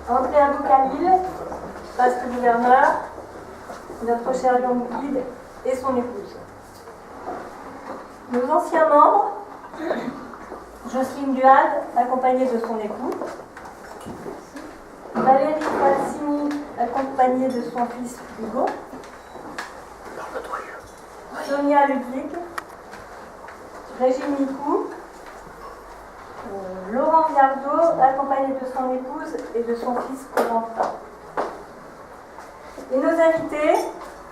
André Abou-Khalil, vaste gouverneur, notre cher Young guide et son épouse. Nos anciens membres, Jocelyne Duhad, accompagnée de son époux, Valérie Falsini, accompagnée de son fils Hugo, Sonia Ludwig, Régine Nicou, Laurent Viardot, accompagné de son épouse et de son fils Corentin. Et nos invités,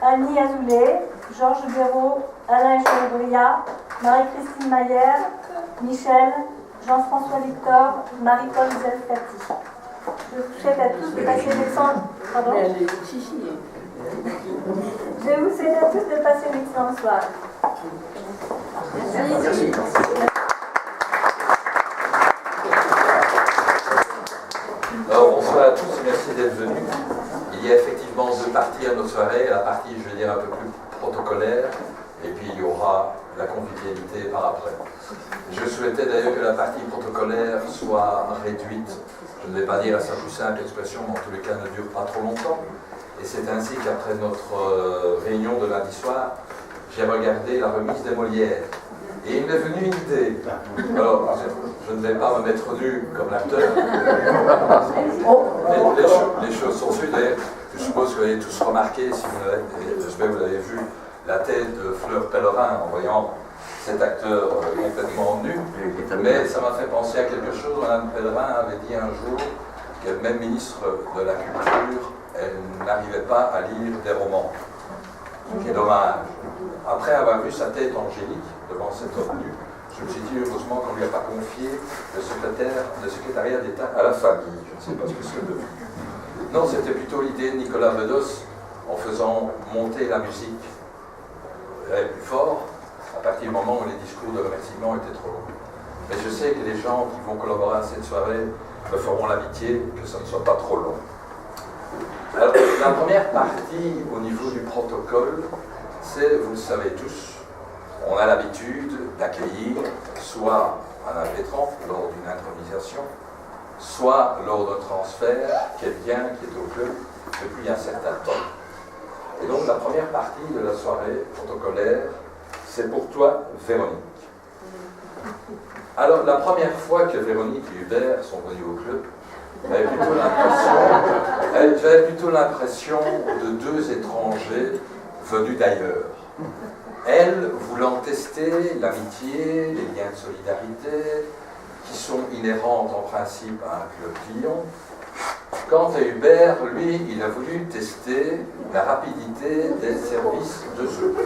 Annie Azoulay, Georges Béraud, Alain Echeverria, Marie-Christine Maillère, Michel, Jean-François Victor, Marie-Paul Zelfati. Je vous souhaite à tous de passer l'excellente... Pardon ? Je vous souhaite à tous de passer une excellente soirée. Merci. Alors, bonsoir à tous, merci d'être venus. Il y a effectivement deux parties à notre soirée, la partie, je vais dire, un peu plus protocolaire, et puis il y aura la convivialité par après. Je souhaitais d'ailleurs que la partie protocolaire soit réduite, je ne vais pas dire à sa plus simple expression, mais en tous les cas ne dure pas trop longtemps. Et c'est ainsi qu'après notre réunion de lundi soir, j'ai regardé la remise des Molières. Et il m'est venu une idée. Alors, je ne vais pas me mettre nu comme l'acteur. Les choses sont suivies. D'ailleurs, je suppose que vous avez tous remarqué, si vous l'avez vu, la tête de Fleur Pellerin en voyant cet acteur complètement nu. Mais ça m'a fait penser à quelque chose. Madame Pellerin avait dit un jour qu'elle, même ministre de la Culture, elle n'arrivait pas à lire des romans. Ce qui est dommage. Après avoir vu sa tête angélique devant cet homme nu, je me suis dit heureusement qu'on ne lui a pas confié le secrétariat d'État à la famille. Je ne sais pas ce que c'est devenu. Non, c'était plutôt l'idée de Nicolas Bedos en faisant monter la musique plus fort à partir du moment où les discours de remerciement étaient trop longs. Mais je sais que les gens qui vont collaborer à cette soirée me feront l'amitié que ça ne soit pas trop long. Alors, la première partie au niveau du protocole, c'est, vous le savez tous, on a l'habitude d'accueillir soit un impétrant lors d'une intronisation, soit lors d'un transfert quelqu'un qui est au club depuis un certain temps. Et donc la première partie de la soirée protocolaire, c'est pour toi, Véronique. Alors la première fois que Véronique et Hubert sont venus au club, j'avais plutôt l'impression de deux étrangers venus d'ailleurs. Elle voulant tester l'amitié, les liens de solidarité, qui sont inhérentes en principe à un club client. Quant à Hubert, lui, il a voulu tester la rapidité des services de secours.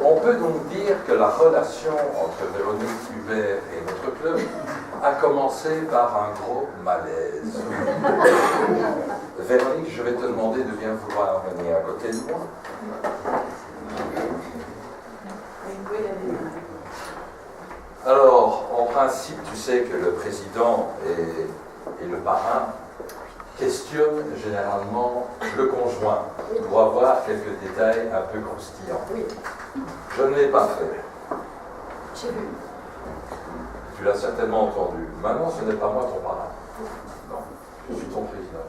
On peut donc dire que la relation entre Véronique, Hubert et notre club a commencé par un gros malaise. Véronique, je vais te demander de bien vouloir venir à côté de moi. Alors, principe, tu sais que le président et le parrain questionnent généralement le conjoint pour avoir quelques détails un peu croustillants. Oui. Je ne l'ai pas fait. J'ai vu. Tu l'as certainement entendu. Maintenant, ce n'est pas moi ton parrain. Non, je suis ton président.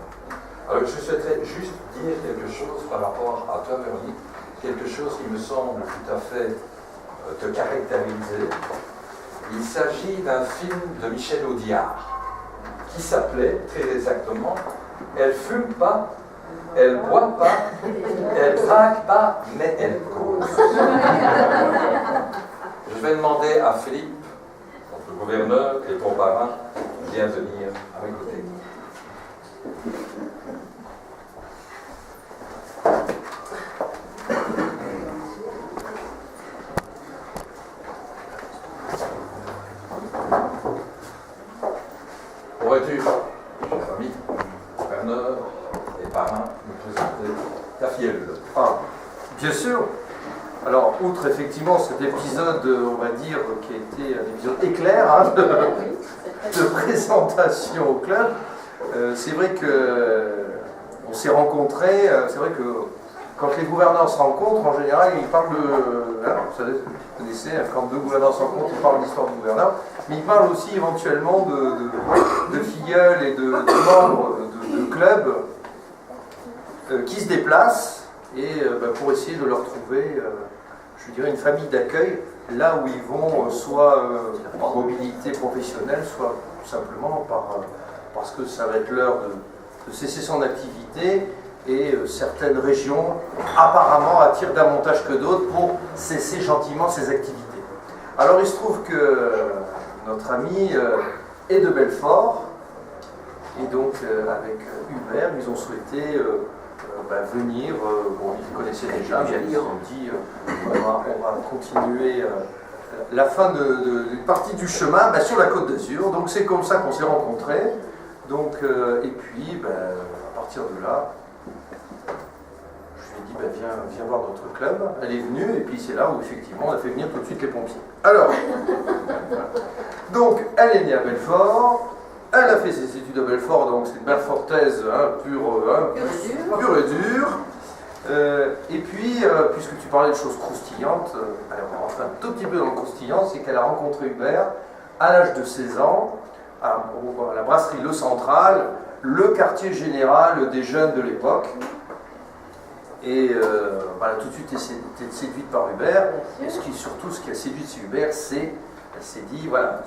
Alors, je souhaiterais juste dire quelque chose par rapport à toi, Véronique, quelque chose qui me semble tout à fait te caractériser. Il s'agit d'un film de Michel Audiard qui s'appelait très exactement « Elle fume pas, elle boit pas, elle drague pas, mais elle cause ». Je vais demander à Philippe, le gouverneur et ton parrain, viens venir à mes côtés. Pourrais-tu, cher ami, gouverneur et parrain, nous présenter ta filleule? Ah, bien sûr. Alors, outre effectivement cet épisode, on va dire, qui a été un épisode éclair hein, de présentation au club, c'est vrai que on s'est rencontrés, c'est vrai que quand les gouverneurs se rencontrent, en général, ils parlent de... Alors, vous connaissez, quand deux gouverneurs se rencontrent, ils parlent d'histoire du gouverneur, mais ils parlent aussi éventuellement de filleuls et de membres de clubs qui se déplacent et pour essayer de leur trouver, je dirais, une famille d'accueil là où ils vont, soit par mobilité professionnelle, soit tout simplement parce que ça va être l'heure de cesser son activité. Et certaines régions, apparemment, attirent davantage que d'autres pour cesser gentiment ses activités. Alors, il se trouve que notre ami est de Belfort, et donc, avec Hubert, ils ont souhaité venir. Bon, ils connaissaient déjà, mais ils ont dit on va continuer la fin d'une partie du chemin sur la Côte d'Azur. Donc, c'est comme ça qu'on s'est rencontrés. Donc, et puis, à partir de là, je lui ai dit, viens voir notre club. Elle est venue, et puis c'est là où effectivement on a fait venir tout de suite les pompiers. Alors, donc elle est née à Belfort, elle a fait ses études à Belfort, donc c'est une Belfortaise pure et dure. Et puis, puisque tu parlais de choses croustillantes, allez, on va rentrer un tout petit peu dans le croustillant, c'est qu'elle a rencontré Hubert à l'âge de 16 ans, à la brasserie Le Central, le quartier général des jeunes de l'époque. Et tout de suite été séduite par Hubert. Et surtout, ce qui a séduit Hubert, c'est qu'elle s'est dit, voilà,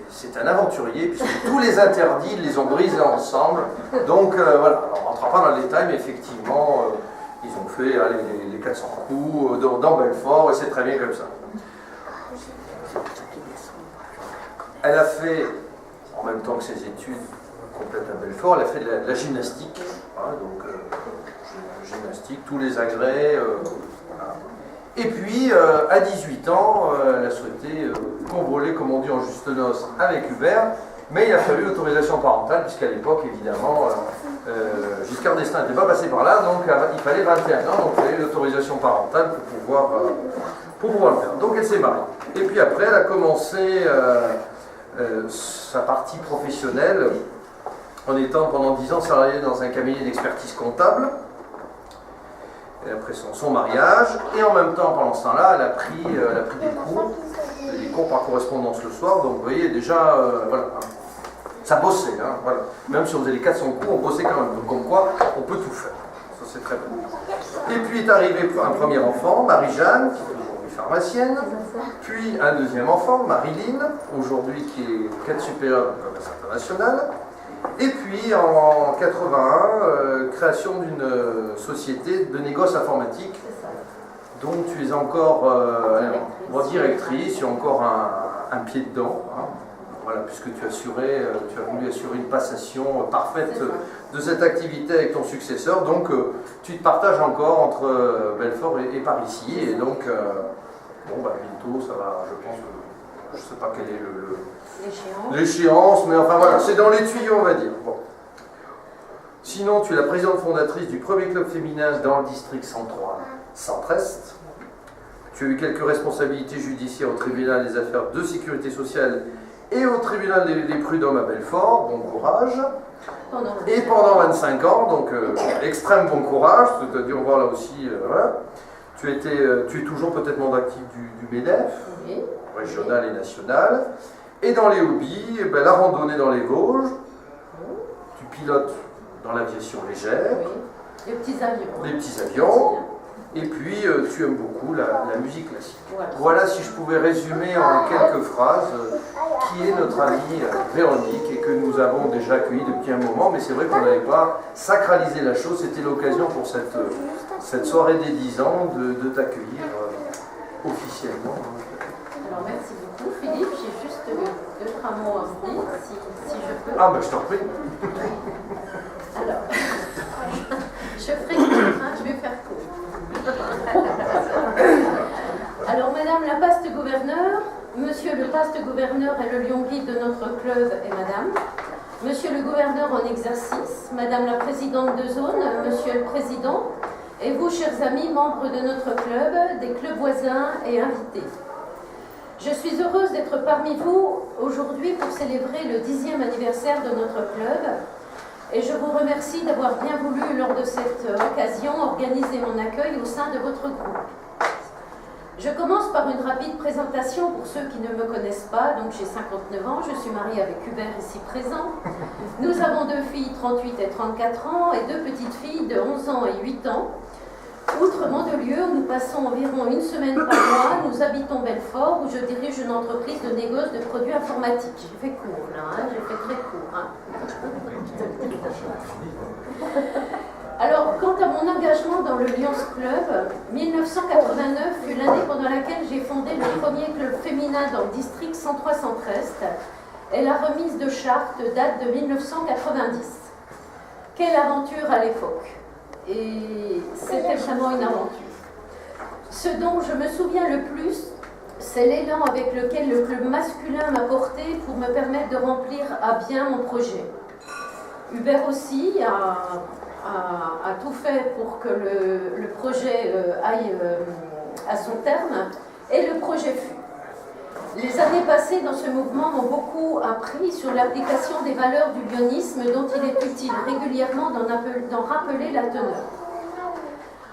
c'est un aventurier, puisque tous les interdits, ils les ont brisés ensemble. Donc voilà, on ne rentrera pas dans le détail, mais effectivement, ils ont fait les 400 coups dans Belfort, et c'est très bien comme ça. Elle a fait, en même temps que ses études complètes à Belfort, elle a fait de la gymnastique. Hein, donc, gymnastique, tous les agrès. Voilà. Et puis, à 18 ans, elle a souhaité convoler, comme on dit en juste noces, avec Hubert, mais il a fallu l'autorisation parentale, puisqu'à l'époque, évidemment, Giscard d'Estaing n'était pas passé par là, donc il fallait 21 ans, donc il fallait l'autorisation parentale pour pouvoir le faire. Donc elle s'est mariée. Et puis après, elle a commencé sa partie professionnelle en étant pendant 10 ans salariée dans un cabinet d'expertise comptable. Et après son mariage, et en même temps, pendant ce temps-là, elle a pris des cours par correspondance le soir, donc vous voyez déjà, voilà, ça bossait, hein, voilà. Même si on faisait les 400 coups, on bossait quand même, donc comme quoi, on peut tout faire, ça c'est très bon. Et puis est arrivé un premier enfant, Marie-Jeanne, qui est aujourd'hui pharmacienne, puis un deuxième enfant, Marilyn, aujourd'hui qui est cadre supérieur dans le commerce international. Et puis en 81, création d'une société de négoce informatique dont tu es encore directrice, tu as encore un pied dedans. Hein. Voilà, puisque tu as voulu assurer une passation parfaite de cette activité avec ton successeur. Donc tu te partages encore entre Belfort et par ici. Et donc, bientôt, ça va, je pense que, je ne sais pas quel est l'échéance, mais enfin voilà, c'est dans les tuyaux, on va dire. Bon. Sinon, tu es la présidente fondatrice du premier club féminin dans le district 103, Centre-Est. Tu as eu quelques responsabilités judiciaires au tribunal des affaires de sécurité sociale et au tribunal des prud'hommes à Belfort, bon courage, et pendant 25 ans, donc extrême bon courage, c'est-à-dire on voit là aussi, voilà. Tu es toujours peut-être membre actif du MEDEF, Oui. régional et national, et dans les hobbies, eh ben, la randonnée dans les Vosges, tu pilotes dans l'aviation légère, Oui. Les petits avions. les petits avions, et puis tu aimes beaucoup la musique classique. Voilà. Voilà, si je pouvais résumer en quelques phrases qui est notre amie Véronique et que nous avons déjà accueillie depuis un moment, mais c'est vrai qu'on n'avait pas sacralisé la chose, c'était l'occasion pour cette soirée des 10 ans de t'accueillir officiellement. Alors merci beaucoup Philippe, j'ai juste 2-3 mots à vous dire, si je peux. Ah ben je t'en prie. Alors, je ferai court, hein, je vais faire court. Alors, Madame la Paste Gouverneur, Monsieur le Paste Gouverneur et le lion guide de notre club et Madame, Monsieur le Gouverneur en exercice, Madame la Présidente de zone, Monsieur le Président, et vous, chers amis, membres de notre club, des clubs voisins et invités. Je suis heureuse d'être parmi vous aujourd'hui pour célébrer le 10e anniversaire de notre club. Et je vous remercie d'avoir bien voulu, lors de cette occasion, organiser mon accueil au sein de votre groupe. Je commence par une rapide présentation pour ceux qui ne me connaissent pas. Donc j'ai 59 ans, je suis mariée avec Hubert ici présent. Nous avons 2 filles, 38 et 34 ans, et 2 petites filles de 11 ans et 8 ans. Outre Mandelieu, où nous passons environ une semaine par mois, nous habitons Belfort, où je dirige une entreprise de négoce de produits informatiques. J'ai fait court là, hein, j'ai fait très court. Hein. Alors, quant à mon engagement dans le Lions Club, 1989 fut l'année pendant laquelle j'ai fondé le premier club féminin dans le district 103 Est, et la remise de charte date de 1990. Quelle aventure à l'époque! Et c'était vraiment une aventure. Ce dont je me souviens le plus, c'est l'élan avec lequel le club masculin m'a porté pour me permettre de remplir à bien mon projet. Hubert aussi a tout fait pour que le projet aille à son terme, et le projet fut. Les années passées dans ce mouvement m'ont beaucoup appris sur l'application des valeurs du lionisme dont il est utile régulièrement d'en rappeler la teneur.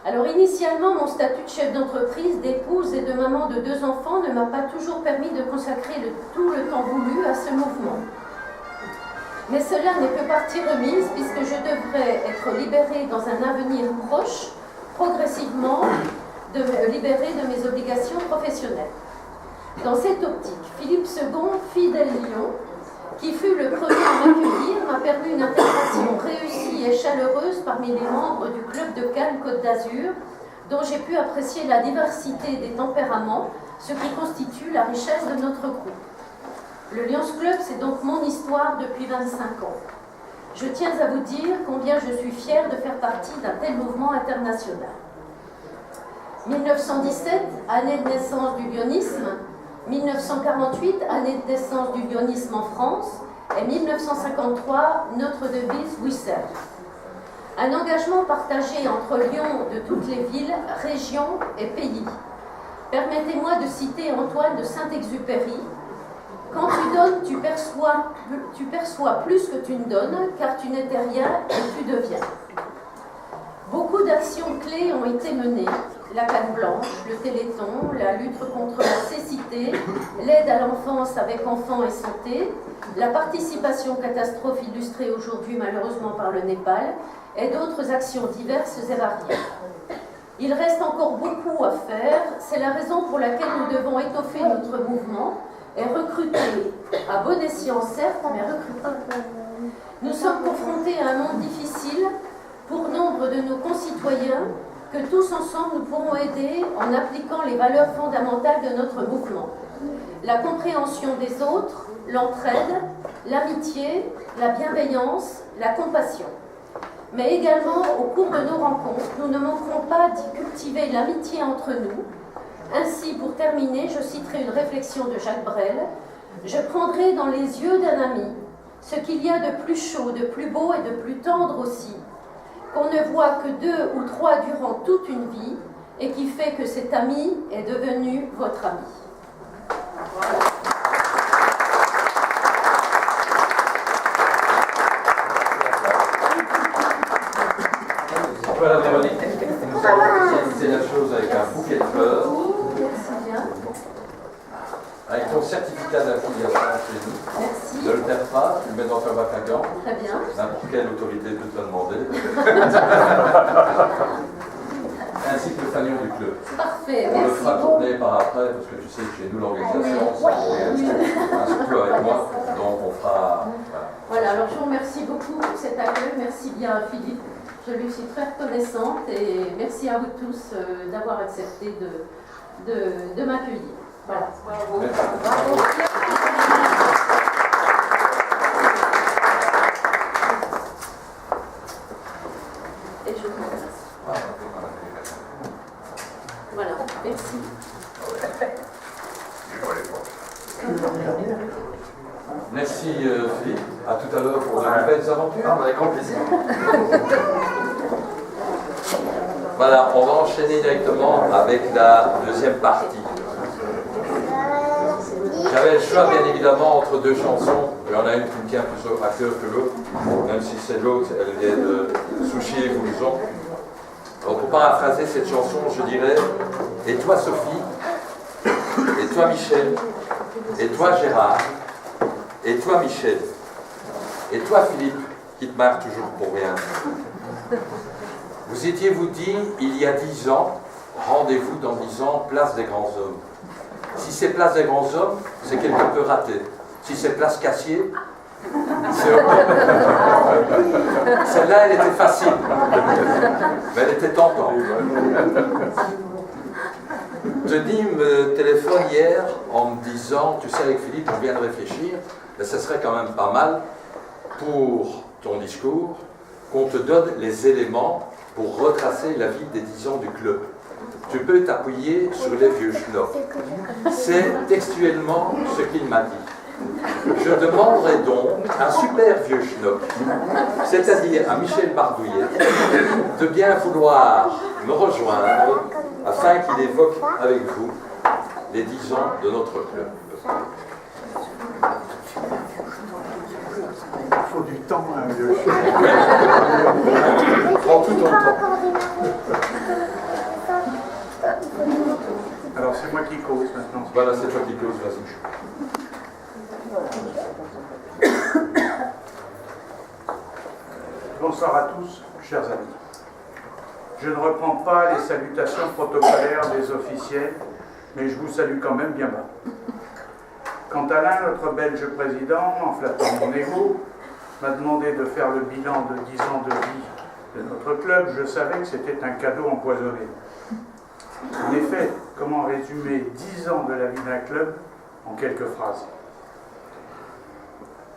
Alors initialement, mon statut de chef d'entreprise, d'épouse et de maman de 2 enfants ne m'a pas toujours permis de consacrer tout le temps voulu à ce mouvement. Mais cela n'est que partie remise puisque je devrais être libérée dans un avenir proche, progressivement libérée de mes obligations professionnelles. Dans cette optique, Philippe II, fidèle lion, qui fut le premier à m'accueillir, m'a permis une intégration réussie et chaleureuse parmi les membres du club de Cannes Côte d'Azur, dont j'ai pu apprécier la diversité des tempéraments, ce qui constitue la richesse de notre groupe. Le Lions Club, c'est donc mon histoire depuis 25 ans. Je tiens à vous dire combien je suis fière de faire partie d'un tel mouvement international. 1917, année de naissance du lionisme, 1948, année de naissance du lionisme en France, et 1953, notre devise « We Serve ». Un engagement partagé entre Lyon de toutes les villes, régions et pays. Permettez-moi de citer Antoine de Saint-Exupéry. « Quand tu donnes, tu perçois plus que tu ne donnes, car tu n'étais rien et tu deviens. » Beaucoup d'actions clés ont été menées. La canne blanche, le téléthon, la lutte contre la cécité, l'aide à l'enfance avec enfants et santé, la participation aux catastrophes illustrée aujourd'hui malheureusement par le Népal, et d'autres actions diverses et variées. Il reste encore beaucoup à faire, c'est la raison pour laquelle nous devons étoffer notre mouvement et recruter, à bon escient certes, mais recruter. Nous sommes confrontés à un monde difficile pour nombre de nos concitoyens, que tous ensemble nous pourrons aider en appliquant les valeurs fondamentales de notre mouvement. La compréhension des autres, l'entraide, l'amitié, la bienveillance, la compassion. Mais également, au cours de nos rencontres, nous ne manquerons pas d'y cultiver l'amitié entre nous. Ainsi, pour terminer, je citerai une réflexion de Jacques Brel. Je prendrai dans les yeux d'un ami ce qu'il y a de plus chaud, de plus beau et de plus tendre aussi, qu'on ne voit que 2 ou 3 durant toute une vie, et qui fait que cet ami est devenu votre ami. Voilà. Voilà Véronique, nous allons officialiser la chose avec un bouquet de fleurs, Merci bien. avec ton certificat d'affiliation chez nous. Merci. Ne le perds pas, tu le mets dans ton bac à gants. Très bien. N'importe quelle autorité peut te le demander. Ainsi que le fanion du club. Parfait. On le Merci fera beaucoup. tourner par après, parce que tu sais que chez nous l'organisation, c'est surtout avec moi, donc on fera. Voilà, alors je vous remercie beaucoup pour cet accueil. Merci bien à Philippe. Je lui suis très reconnaissante et merci à vous tous d'avoir accepté de m'accueillir. Voilà. Merci. Bravo. Et je vous remercie. Voilà, merci. Merci Philippe, à tout à l'heure pour de nouvelles aventures. Avec grand plaisir. Voilà, on va enchaîner directement avec la deuxième partie. J'avais le choix bien évidemment entre deux chansons. Il y en a une qui me tient plus à cœur que l'autre, même si c'est l'autre, elle vient de Sushi et Voulzon. Alors pour paraphraser cette chanson, je dirais: et toi Sophie, et toi Michel, et toi Gérard, et toi Michel, et toi Philippe, qui te marre toujours pour rien. Vous étiez-vous dit, il y a 10 ans, rendez-vous dans 10 ans, place des grands hommes. Si c'est place des grands hommes, c'est quelque peu raté. Si c'est place Cassier, c'est ok. Celle-là, elle était facile, mais elle était tentante. Denis me téléphone hier en me disant, tu sais avec Philippe, on vient de réfléchir, mais ce serait quand même pas mal pour ton discours qu'on te donne les éléments pour retracer la vie des 10 ans du club. Tu peux t'appuyer sur les vieux schnocks. C'est textuellement ce qu'il m'a dit. Je demanderai donc un super vieux schnock, c'est-à-dire à Michel Bardouillet, de bien vouloir me rejoindre afin qu'il évoque avec vous les 10 ans de notre club. Il faut du temps, un vieux chien. Prends tout ton temps. Alors c'est moi qui cause maintenant. Voilà, c'est toi qui cause, vas-y. Bonsoir à tous, chers amis. Je ne reprends pas les salutations protocolaires des officiels, mais je vous salue quand même bien bas. Quant à Alain, notre belge président, en flattant mon ego, m'a demandé de faire le bilan de 10 ans de vie de notre club, je savais que c'était un cadeau empoisonné. En effet, comment résumer 10 ans de la vie d'un club en quelques phrases?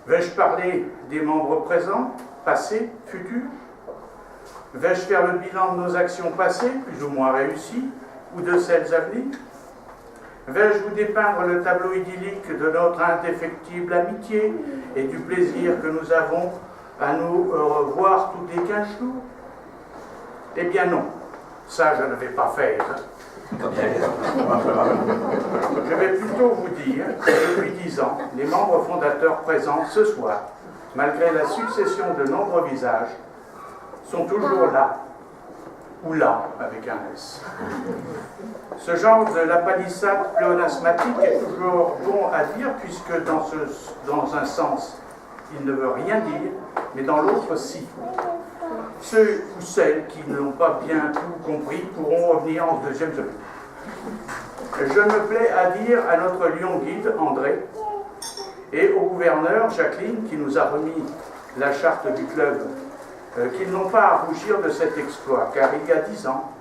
Vais-je parler des membres présents, passés, futurs? Vais-je faire le bilan de nos actions passées, plus ou moins réussies, ou de celles à venir? Vais-je vous dépeindre le tableau idyllique de notre indéfectible amitié et du plaisir que nous avons à nous revoir tous les 15 jours? Eh bien non, ça je ne vais pas faire. Je vais plutôt vous dire que depuis 10 ans, les membres fondateurs présents ce soir, malgré la succession de nombreux visages, sont toujours là, ou là, avec un S. Ce genre de la palissade pléonasmatique est toujours bon à dire, puisque dans un sens, il ne veut rien dire, mais dans l'autre, si. Ceux ou celles qui n'ont pas bien tout compris pourront revenir en deuxième semaine. Je me plais à dire à notre lion guide, André, et au gouverneur, Jacqueline, qui nous a remis la charte du club, qu'ils n'ont pas à rougir de cet exploit, car il y a 10 ans,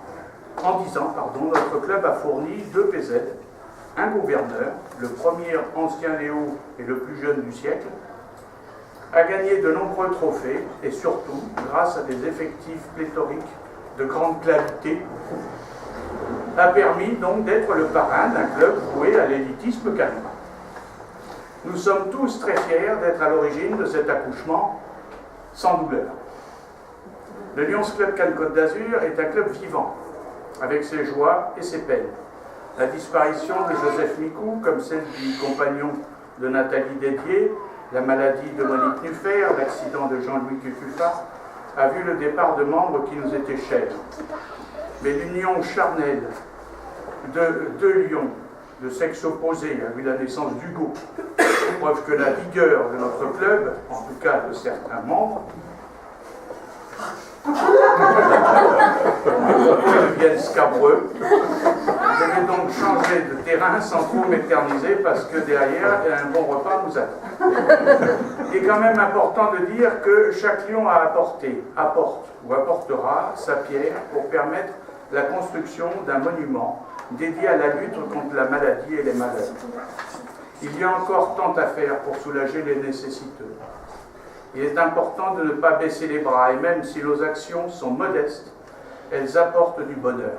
notre club a fourni 2 PZ, un gouverneur, le premier ancien Léo et le plus jeune du siècle, a gagné de nombreux trophées et surtout, grâce à des effectifs pléthoriques de grande qualité, a permis donc d'être le parrain d'un club voué à l'élitisme canadien. Nous sommes tous très fiers d'être à l'origine de cet accouchement sans douleur. Le Lions Club Cannes Côte d'Azur est un club vivant, avec ses joies et ses peines. La disparition de Joseph Micou, comme celle du compagnon de Nathalie Dédier, la maladie de Monique Nuffert, l'accident de Jean-Louis Cucufa, a vu le départ de membres qui nous étaient chers. Mais l'union charnelle de deux lions de sexe opposé a vu la naissance d'Hugo, preuve que la vigueur de notre club, en tout cas de certains membres, deviennent scabreux. Je vais donc changer de terrain sans trop m'éterniser parce que derrière, un bon repas nous attend. Il est quand même important de dire que chaque lion a apporte ou apportera sa pierre pour permettre la construction d'un monument dédié à la lutte contre la maladie et les maladies. Il y a encore tant à faire pour soulager les nécessiteux. Il est important de ne pas baisser les bras, et même si nos actions sont modestes, elles apportent du bonheur.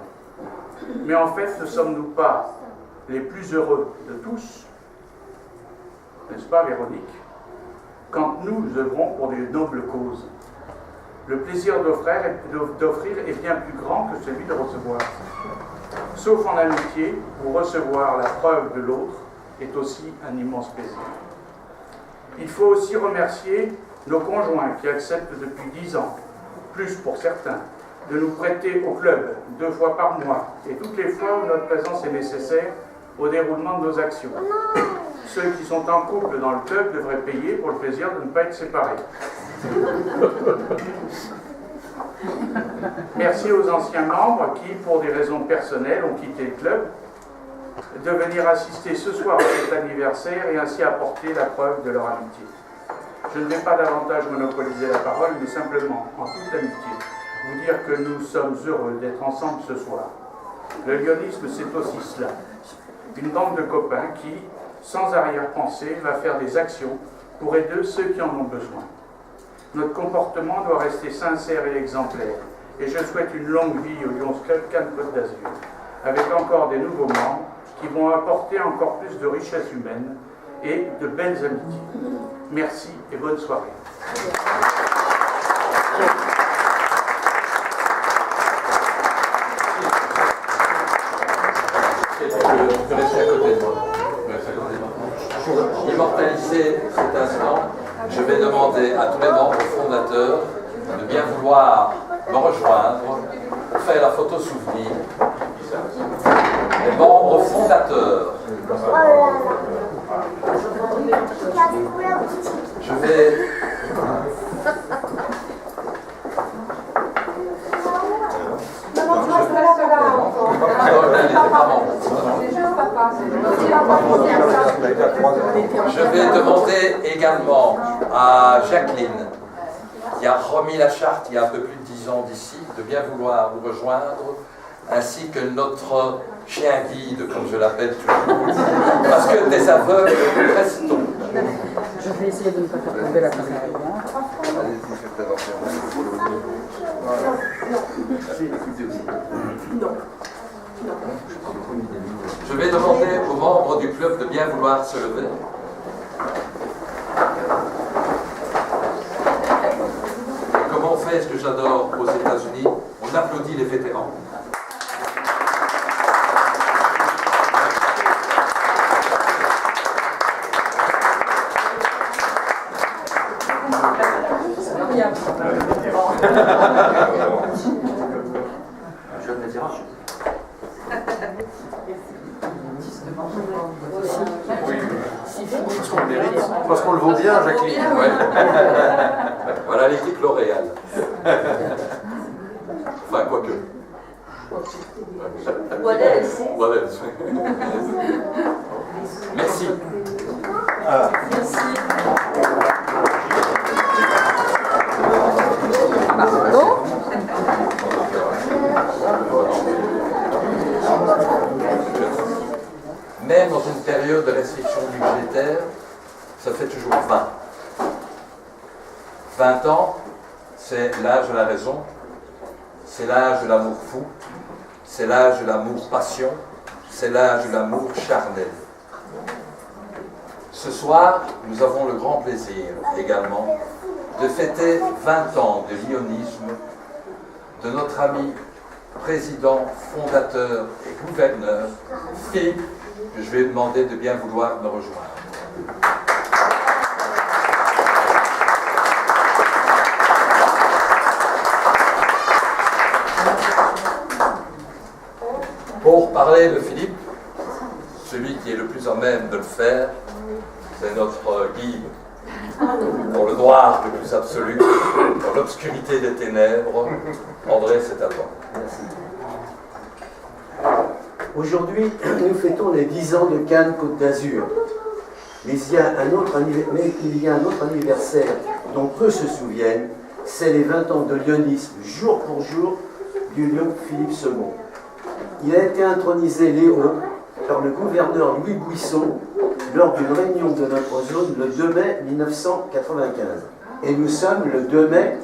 Mais en fait, ne sommes-nous pas les plus heureux de tous, n'est-ce pas Véronique, quand nous œuvrons pour de nobles causes? Le plaisir d'offrir est bien plus grand que celui de recevoir. Sauf en amitié, où recevoir la preuve de l'autre est aussi un immense plaisir. Il faut aussi remercier nos conjoints qui acceptent depuis 10 ans, plus pour certains, de nous prêter au club 2 fois par mois et toutes les fois où notre présence est nécessaire au déroulement de nos actions. Ceux qui sont en couple dans le club devraient payer pour le plaisir de ne pas être séparés. Merci aux anciens membres qui, pour des raisons personnelles, ont quitté le club, de venir assister ce soir à cet anniversaire et ainsi apporter la preuve de leur amitié. Je ne vais pas davantage monopoliser la parole, mais simplement, en toute amitié, vous dire que nous sommes heureux d'être ensemble ce soir. Le lyonisme, c'est aussi cela. Une bande de copains qui, sans arrière-pensée, va faire des actions pour aider ceux qui en ont besoin. Notre comportement doit rester sincère et exemplaire. Et je souhaite une longue vie au Lions Club Cannes-Côte d'Azur, avec encore des nouveaux membres qui vont apporter encore plus de richesse humaine et de belles amitiés. Merci et bonne soirée. Je vais rester à côté de moi. Pour immortaliser cet instant, je vais demander à tous les membres fondateurs de bien vouloir me rejoindre pour faire la photo souvenir. Les membres fondateurs. Je vais... Je vais demander également à Jacqueline, qui a remis la charte il y a un peu plus de 10 ans d'ici, de bien vouloir nous rejoindre, ainsi que notre chien guide, comme je l'appelle toujours, parce que des aveugles, restons. Je vais essayer de ne pas faire tomber la caméra. Je vais demander aux membres du club de bien vouloir se lever. Comme on fait ce que j'adore aux États-Unis, on applaudit les vétérans. Je me dirai. Parce qu'on le mérite, parce qu'on le vaut bien, Jacqueline. Ouais. Voilà l'équipe L'Oréal. Enfin, quoique. What else? Merci. Pardon ? Même dans une période de restriction budgétaire, ça fait toujours 20. 20 ans, c'est l'âge de la raison, c'est l'âge de l'amour fou, c'est l'âge de l'amour passion, c'est l'âge de l'amour charnel. Ce soir, nous avons le grand plaisir également de fêter 20 ans de lyonisme de notre ami président, fondateur et gouverneur, Philippe, que je vais demander de bien vouloir me rejoindre. Pour parler de Philippe, celui qui est le plus en même de le faire, c'est notre guide. Pour le noir le plus absolu, pour l'obscurité des ténèbres, André, c'est à toi. Merci. Aujourd'hui, nous fêtons les 10 ans de Cannes Côte d'Azur. Mais il y a un autre anniversaire dont peu se souviennent, c'est les 20 ans de lionisme, jour pour jour, du lion Philippe II. Il a été intronisé Léo par le gouverneur Louis Bouisson lors d'une réunion de notre zone le 2 mai 1995. Et nous sommes le 2 mai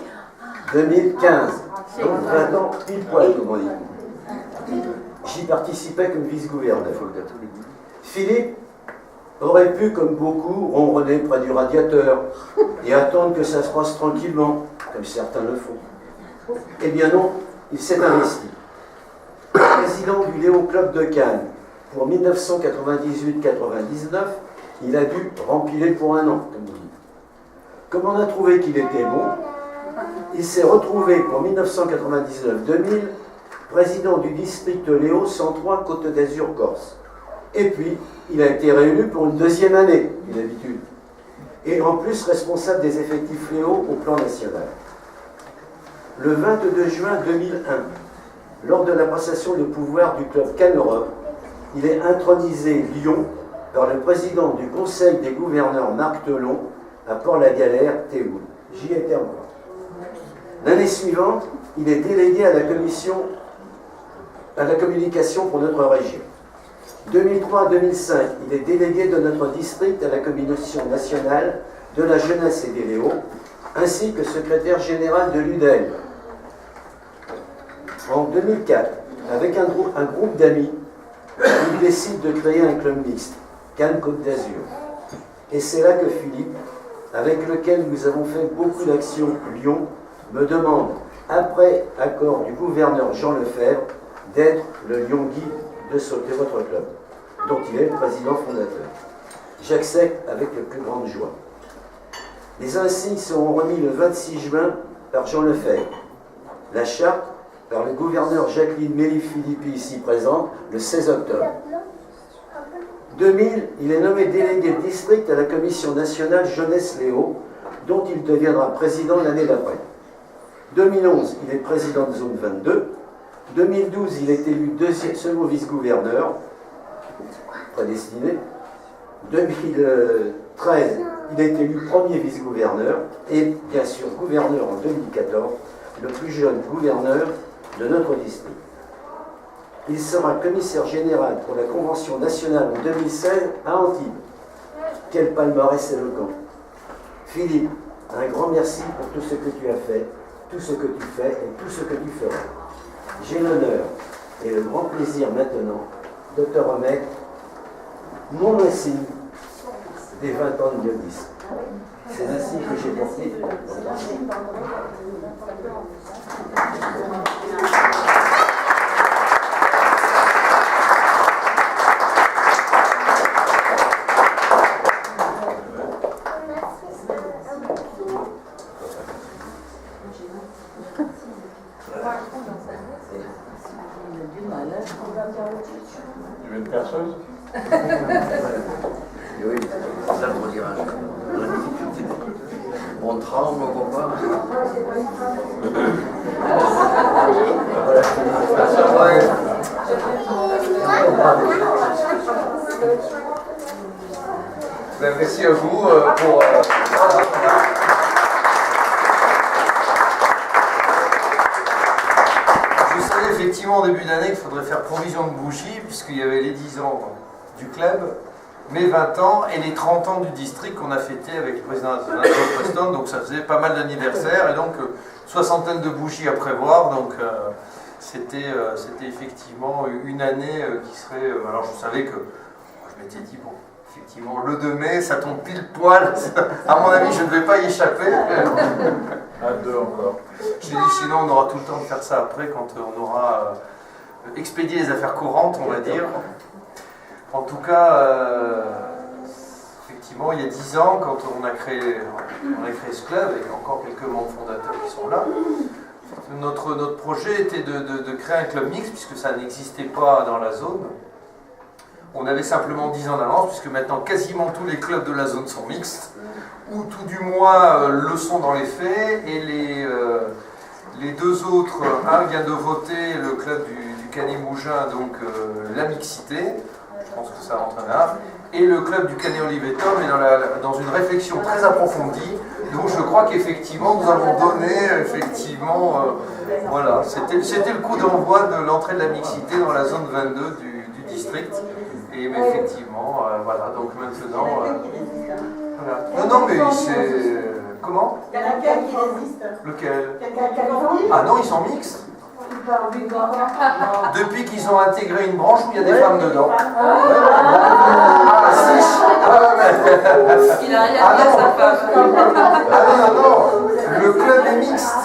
2015, donc 20 ans pile poil, comme on dit. J'y participais comme vice-gouverneur. Philippe aurait pu, comme beaucoup, ronronner près du radiateur et attendre que ça se passe tranquillement, comme certains le font. Eh bien non, il s'est investi. Président du Léo Club de Cannes pour 1998-99, il a dû rempiler pour un an, comme on dit. Comme on a trouvé qu'il était bon, il s'est retrouvé pour 1999-2000 président du district Léo 103 Côte d'Azur Corse. Et puis, il a été réélu pour une deuxième année, une d'habitude. Et en plus, responsable des effectifs Léo au plan national. Le 22 juin 2001, lors de la passation de pouvoir du club Cannes-Europe, il est intronisé Lyon par le président du Conseil des gouverneurs Marc Telon à Port-la-Galère, Théoul. J'y étais encore. L'année suivante, il est délégué à la communication pour notre région. 2003-2005, il est délégué de notre district à la commission nationale de la jeunesse et des Léos, ainsi que secrétaire général de l'UDEL. En 2004, avec un groupe d'amis, il décide de créer un club mixte, Cannes Côte d'Azur. Et c'est là que Philippe, avec lequel nous avons fait beaucoup d'actions Lyon, me demande, après accord du gouverneur Jean Lefebvre, d'être le lion guide de votre club, dont il est le président fondateur. J'accepte avec la plus grande joie. Les insignes seront remis le 26 juin par Jean Lefebvre. La charte par le gouverneur Jacqueline Méli-Philippi, ici présente, le 16 octobre. 2000, il est nommé délégué de district à la commission nationale Jeunesse Léo, dont il deviendra président l'année d'après. 2011, il est président de zone 22. 2012, il est élu second vice-gouverneur, prédestiné. 2013, il est élu premier vice-gouverneur et bien sûr gouverneur en 2014, le plus jeune gouverneur de notre district. Il sera commissaire général pour la Convention nationale en 2016 à Antibes. Quel palmarès éloquent. Philippe, un grand merci pour tout ce que tu as fait, tout ce que tu fais et tout ce que tu feras. J'ai l'honneur et le grand plaisir maintenant de te remettre mon insigne des 20 ans de lionisme. C'est l'insigne que j'ai porté. Tu veux une perceuse? Oui, c'est ça pour dire la difficulté. On tremble, on voit pas. Ben, merci à vous pour... Je savais effectivement au début d'année qu'il faudrait faire provision de bougies, puisqu'il y avait les 10 ans du club, mes 20 ans et les 30 ans du district qu'on a fêté avec le président national Paul Preston, donc ça faisait pas mal d'anniversaires, et donc soixantaine de bougies à prévoir, donc c'était effectivement une année qui serait... alors je savais que... Je m'étais dit, bon, effectivement, le 2 mai, ça tombe pile poil, à mon avis, je ne vais pas y échapper. À deux encore. J'ai dit, sinon on aura tout le temps de faire ça après, quand on aura expédié les affaires courantes, on va dire. En tout cas, effectivement, il y a 10 ans, quand on a créé ce club, et encore quelques membres fondateurs qui sont là, Notre projet était de créer un club mixte, puisque ça n'existait pas dans la zone. On avait simplement 10 ans d'avance, puisque maintenant quasiment tous les clubs de la zone sont mixtes, ou tout du moins le sont dans les faits, et les deux autres, un vient de voter, le club du Canet-Mougin, donc la mixité, je pense que ça rentre là, et le club du Canet-Olivetum est dans une réflexion très approfondie, donc je crois qu'effectivement nous avons donné, voilà, c'était le coup d'envoi de l'entrée de la mixité dans la zone 22 du district, et effectivement, voilà, donc maintenant... voilà. Non, mais c'est... Comment? Il y a lequel qui résiste? Lequel? Californie? Ah non, ils sont mixtes. Depuis qu'ils ont intégré une branche où il y a des femmes dedans. Ah, si. Il a rien dit à sa femme. Ah non. Le club est mixte.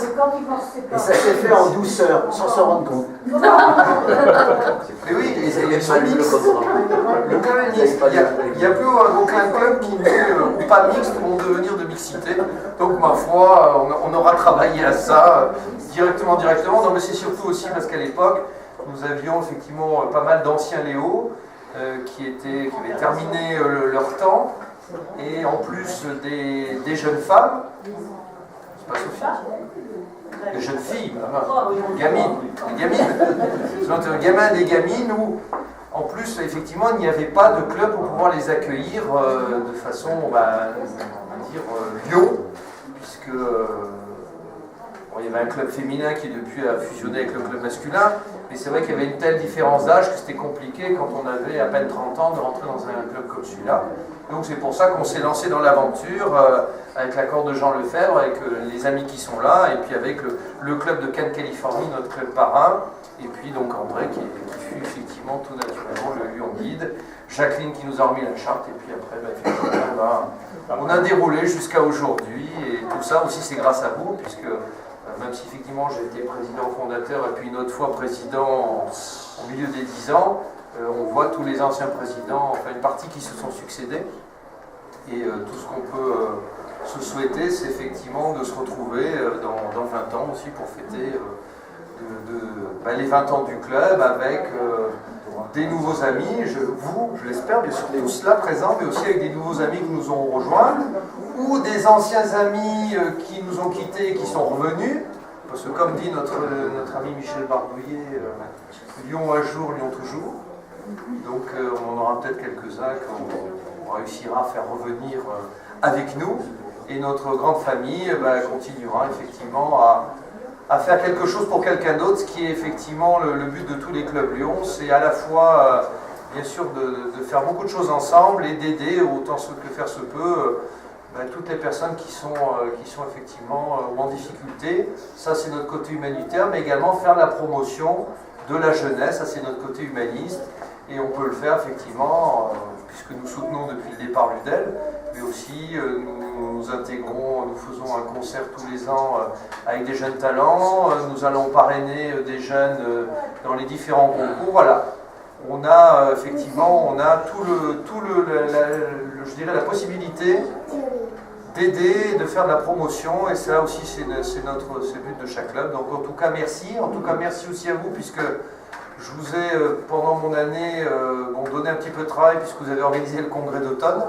Et ça s'est fait en douceur, sans s'en rendre compte. Mais oui, ils sont mixtes. Le club est mixte. Il n'y a plus aucun club qui n'est pas mixte pour devenir de mixité. Donc, ma foi, on aura travaillé à ça directement. Non, mais c'est surtout aussi parce qu'à l'époque, nous avions effectivement pas mal d'anciens Léo qui avaient terminé leur temps. Et en plus des jeunes femmes. C'est pas Sophie? Des jeunes filles, gamines, des gamins et des gamines où, en plus, effectivement, il n'y avait pas de club pour pouvoir les accueillir de façon, on va dire, Lyon, puisque il y avait un club féminin qui depuis a fusionné avec le club masculin, mais c'est vrai qu'il y avait une telle différence d'âge que c'était compliqué quand on avait à peine 30 ans de rentrer dans un club comme celui-là. Donc c'est pour ça qu'on s'est lancé dans l'aventure avec l'accord de Jean Lefebvre, avec les amis qui sont là, et puis avec le club de Cannes, Californie, notre club parrain, et puis donc André qui fut effectivement tout naturellement le lion guide, Jacqueline qui nous a remis la charte, et puis après effectivement, on a déroulé jusqu'à aujourd'hui, et tout ça aussi c'est grâce à vous, puisque même si effectivement j'ai été président fondateur et puis une autre fois président au milieu des 10 ans, on voit tous les anciens présidents, enfin une partie qui se sont succédés. Et tout ce qu'on peut se souhaiter, c'est effectivement de se retrouver dans 20 ans aussi pour fêter les 20 ans du club avec des nouveaux amis, je l'espère, bien sûr tous là présents, mais aussi avec des nouveaux amis qui nous ont rejoints, ou des anciens amis qui nous ont quittés et qui sont revenus, parce que comme dit notre ami Michel Barbouillet, Lyon un jour, Lyon toujours. Donc on aura peut-être quelques-uns qu'on réussira à faire revenir avec nous, et notre grande famille continuera effectivement à faire quelque chose pour quelqu'un d'autre, ce qui est effectivement le but de tous les clubs Lyon, c'est à la fois bien sûr de faire beaucoup de choses ensemble et d'aider autant que faire se peut toutes les personnes qui sont effectivement en difficulté. Ça c'est notre côté humanitaire, mais également faire la promotion de la jeunesse, ça c'est notre côté humaniste, et on peut le faire effectivement puisque nous soutenons depuis le départ l'UDEL, mais aussi nous faisons un concert tous les ans avec des jeunes talents, nous allons parrainer des jeunes dans les différents concours, voilà. On a effectivement je dirais la possibilité d'aider, de faire de la promotion, et ça aussi c'est le but de chaque club. Donc en tout cas merci aussi à vous, puisque je vous ai pendant mon année donné un petit peu de travail, puisque vous avez organisé le congrès d'automne,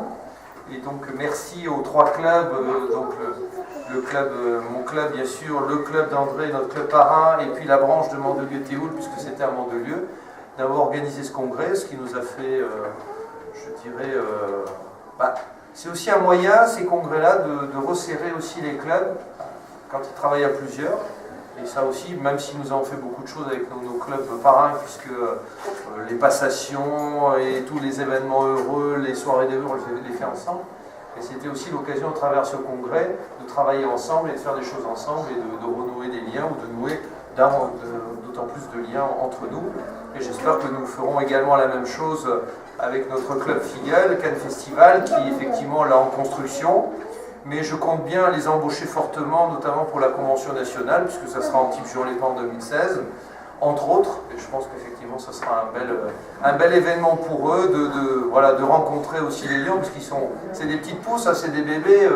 et donc merci aux 3 clubs, donc mon club bien sûr, le club d'André, notre club parrain, et puis la branche de Mandelieu-Théoul, puisque c'était à Mandelieu, d'avoir organisé ce congrès, ce qui nous a fait, je dirais, c'est aussi un moyen, ces congrès-là, de resserrer aussi les clubs quand ils travaillent à plusieurs. Et ça aussi, même si nous avons fait beaucoup de choses avec nos clubs parrains, puisque les passations et tous les événements heureux, les soirées des heureux, on les fait ensemble. Et c'était aussi l'occasion, à travers ce congrès, de travailler ensemble et de faire des choses ensemble et de renouer des liens, ou de nouer d'autant plus de liens entre nous. Et j'espère que nous ferons également la même chose avec notre club filial, Cannes Festival, qui est effectivement là en construction. Mais je compte bien les embaucher fortement, notamment pour la Convention nationale, puisque ça sera en type Jour-les-Pins en 2016, entre autres. Et je pense qu'effectivement, ça sera un bel événement pour eux de rencontrer aussi les lions, parce c'est des petites pousses, c'est des bébés.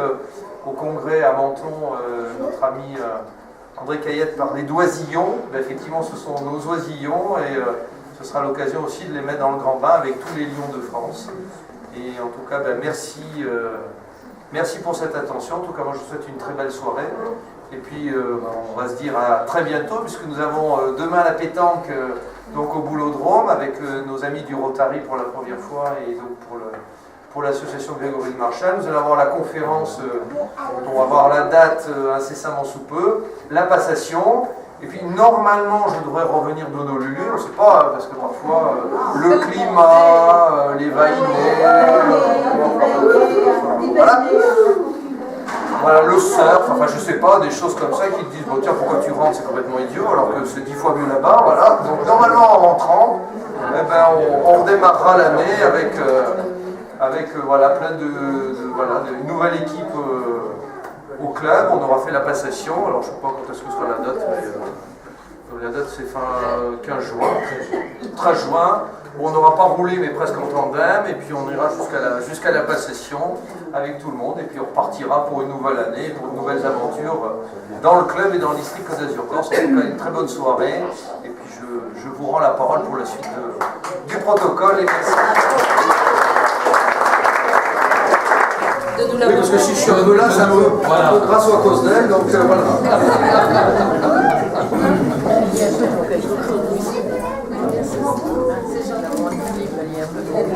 Au congrès à Menton, notre ami André Caillette parlait d'oisillons. Ben, effectivement, ce sont nos oisillons et ce sera l'occasion aussi de les mettre dans le grand bain avec tous les lions de France. Et en tout cas, ben, merci, merci pour cette attention. En tout cas, moi, je vous souhaite une très belle soirée. Et puis, on va se dire à très bientôt, puisque nous avons demain la pétanque donc au Boulodrome avec nos amis du Rotary pour la première fois et donc pour l'association Grégory de Marchal. Nous allons avoir la conférence, on va avoir la date incessamment sous peu, la passation. Et puis normalement, je devrais revenir d'Honolulu, on ne sait pas, parce que parfois le climat, les va-et-vient, voilà, le surf, enfin je sais pas, des choses comme ça qui te disent bon tiens pourquoi tu rentres, c'est complètement idiot alors que c'est 10 fois mieux là-bas, voilà. Donc normalement en rentrant, eh ben, on redémarrera l'année avec voilà, plein voilà, une nouvelle équipe au club, on aura fait la passation, alors je ne sais pas quand est-ce que sera la date, mais la date c'est fin 15 juin, 13 juin. Bon, on n'aura pas roulé mais presque en tandem et puis on ira jusqu'à la passation avec tout le monde et puis on repartira pour une nouvelle année, pour de nouvelles aventures dans le club et dans le district Côte d'Azur Corse. En tout cas, une très bonne soirée et puis je vous rends la parole pour la suite du protocole et merci. Oui, parce que si je suis un peu là, c'est un peu grâce à cause d'elle, donc voilà. C'est